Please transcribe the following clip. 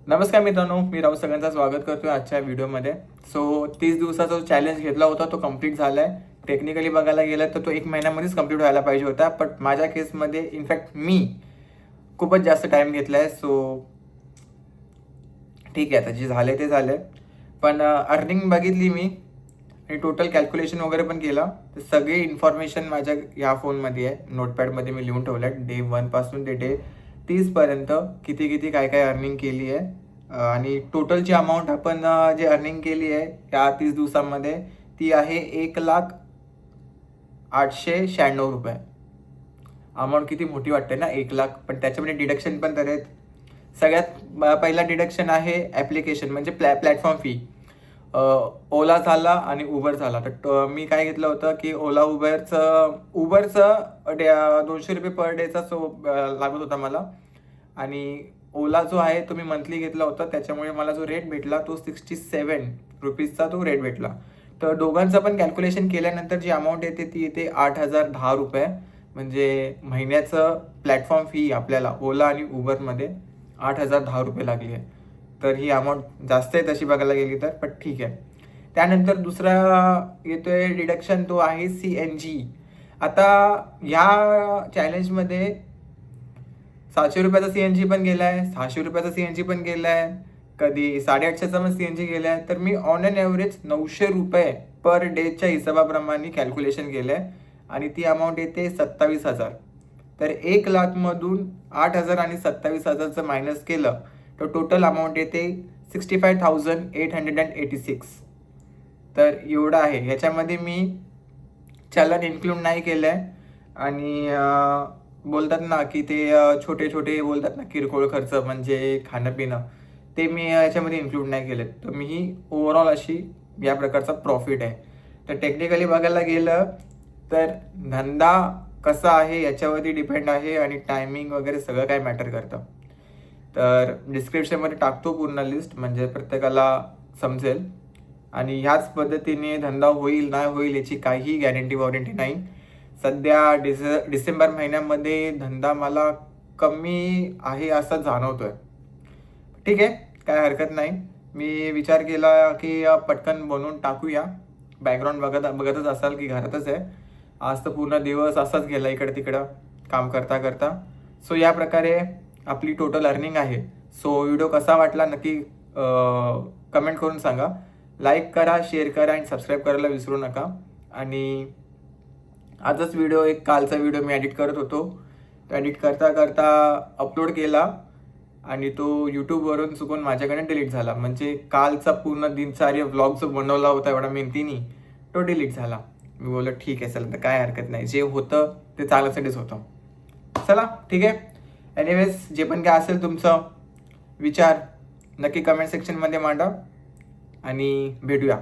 नमस्कार मित्रांनो, मी राव सगळ्यांचं स्वागत करतोय आजच्या व्हिडिओमध्ये. सो 30 दिवसाचा जो चॅलेंज घेतला होता तो कंप्लीट झाला आहे. टेक्निकली बघायला गेलं तर तो 1 महिन्यामध्येच कंप्लीट व्हायला पाहिजे होता. बट माझ्या केसमध्ये इनफॅक्ट मी खूपच जास्त टाईम घेतला आहे. सो ठीक आहे, आता जे झालं ते झालं. पण अर्निंग बघितली मी आणि टोटल कॅल्क्युलेशन वगैरे पण केलं. तर सगळी इन्फॉर्मेशन माझ्या ह्या फोनमध्ये आहे. नोटपॅडमध्ये मी लिहून ठेवलं आहे. डे 1 पासून ते डे 30 पर्यंत किती किती काय काय अर्निंग केली आहे. आणि टोटलची अमाऊंट आपण जे अर्निंग केली आहे त्या 30 दिवसांमध्ये ती आहे 1,0896 रुपये. अमाऊंट किती मोठी वाटते ना, 1,00,000. पण त्याच्यामध्ये डिडक्शन पण तर आहेत. सगळ्यात पहिला डिडक्शन आहे ॲप्लिकेशन म्हणजे प्लॅटफॉर्म फी. ओला झाला आणि उबर झाला. तर मी काय घेतलं होतं की उबरचं 200 रुपये पर डेचा लागत होता मला. आणि ओला जो आहे तो मी मंथली घेतला होता, त्याच्यामुळे मला जो रेट भेटला तो 67 रुपीजचा तो रेट भेटला. तर दोघांचं पण कॅल्क्युलेशन केल्यानंतर जी अमाऊंट येते ती येते 8,010 रुपये. म्हणजे महिन्याचं प्लॅटफॉर्म फी आपल्याला ओला आणि उबरमध्ये 8,010 रुपये लागली आहे. तर ही अमाऊंट जास्त आहे तशी बघायला गेली तर, पण ठीक आहे. त्यानंतर दुसरा येतोय डिडक्शन, तो आहे CNG. आता ह्या चॅलेंजमध्ये 700 रुपयाचा CNG पण गेला आहे, 600 रुपयाचा CNG पण गेला आहे, कधी 850चा पण CNG गेला आहे. तर मी ऑन अन ॲव्हरेज 900 रुपये पर डेच्या हिशोबाप्रमाणे कॅल्क्युलेशन केलं आहे आणि ती अमाऊंट येते 27,000. तर 1,00,000मधून 8,000 आणि 27,000चं मायनस केलं तर टोटल अमाऊंट येते 65,886. तर एवढं आहे. ह्याच्यामध्ये मी चलन इन्क्लूड नाही केलं आहे. आणि बोलतात ना की ते छोटे छोटे बोलतात ना किरकोळ खर्च म्हणजे खाणं पिणं, ते मी याच्यामध्ये इन्क्लूड नाही केले. तर मी ही ओव्हरऑल अशी या प्रकारचा प्रॉफिट आहे. तर टेक्निकली बघायला गेलं तर धंदा कसा आहे याच्यावरती डिपेंड आहे आणि टायमिंग वगैरे सगळं काय मॅटर करतं. तर डिस्क्रिप्शनमध्ये टाकतो पूर्ण लिस्ट, म्हणजे प्रत्येकाला समजेल. आणि ह्याच पद्धतीने धंदा होईल नाही होईल याची काही गॅरंटी नाही. सध्या डिसेंबर महिन्यामध्ये धंदा मला कमी आहे असं जाणवतोय. ठीक आहे, काय हरकत नाही. मी विचार केला की पटकन बनवून टाकूया. बॅकग्राऊंड बघतच असाल की घरातच आहे. आज तर पूर्ण दिवस असाच गेला इकडं तिकडं काम करता करता. सो या प्रकारे आपली टोटल अर्निंग आहे. सो व्हिडिओ कसा वाटला नक्की कमेंट करून सांगा. लाईक करा, शेअर करा आणि सबस्क्राईब करायला विसरू नका. आणि आजच एक कालचा व्हिडिओ मी एडिट करत होतो. तो एडिट करता करता अपलोड केला आणि तो यूट्यूबवरून चुकून माझ्याकडे डिलीट झाला. म्हणजे कालचा पूर्ण दिनचर्या व्लॉग जो बनवला होता एवढा मेहनतीने तो डिलीट झाला. मी बोललो ठीक आहे, चला तर काय हरकत नाही, जे होतं ते चांगल्यासाठीच होतं. चला ठीक आहे. एनिवेज, जे पण काय असेल तुमचं विचार नक्की कमेंट सेक्शनमध्ये मांडा आणि भेटूया.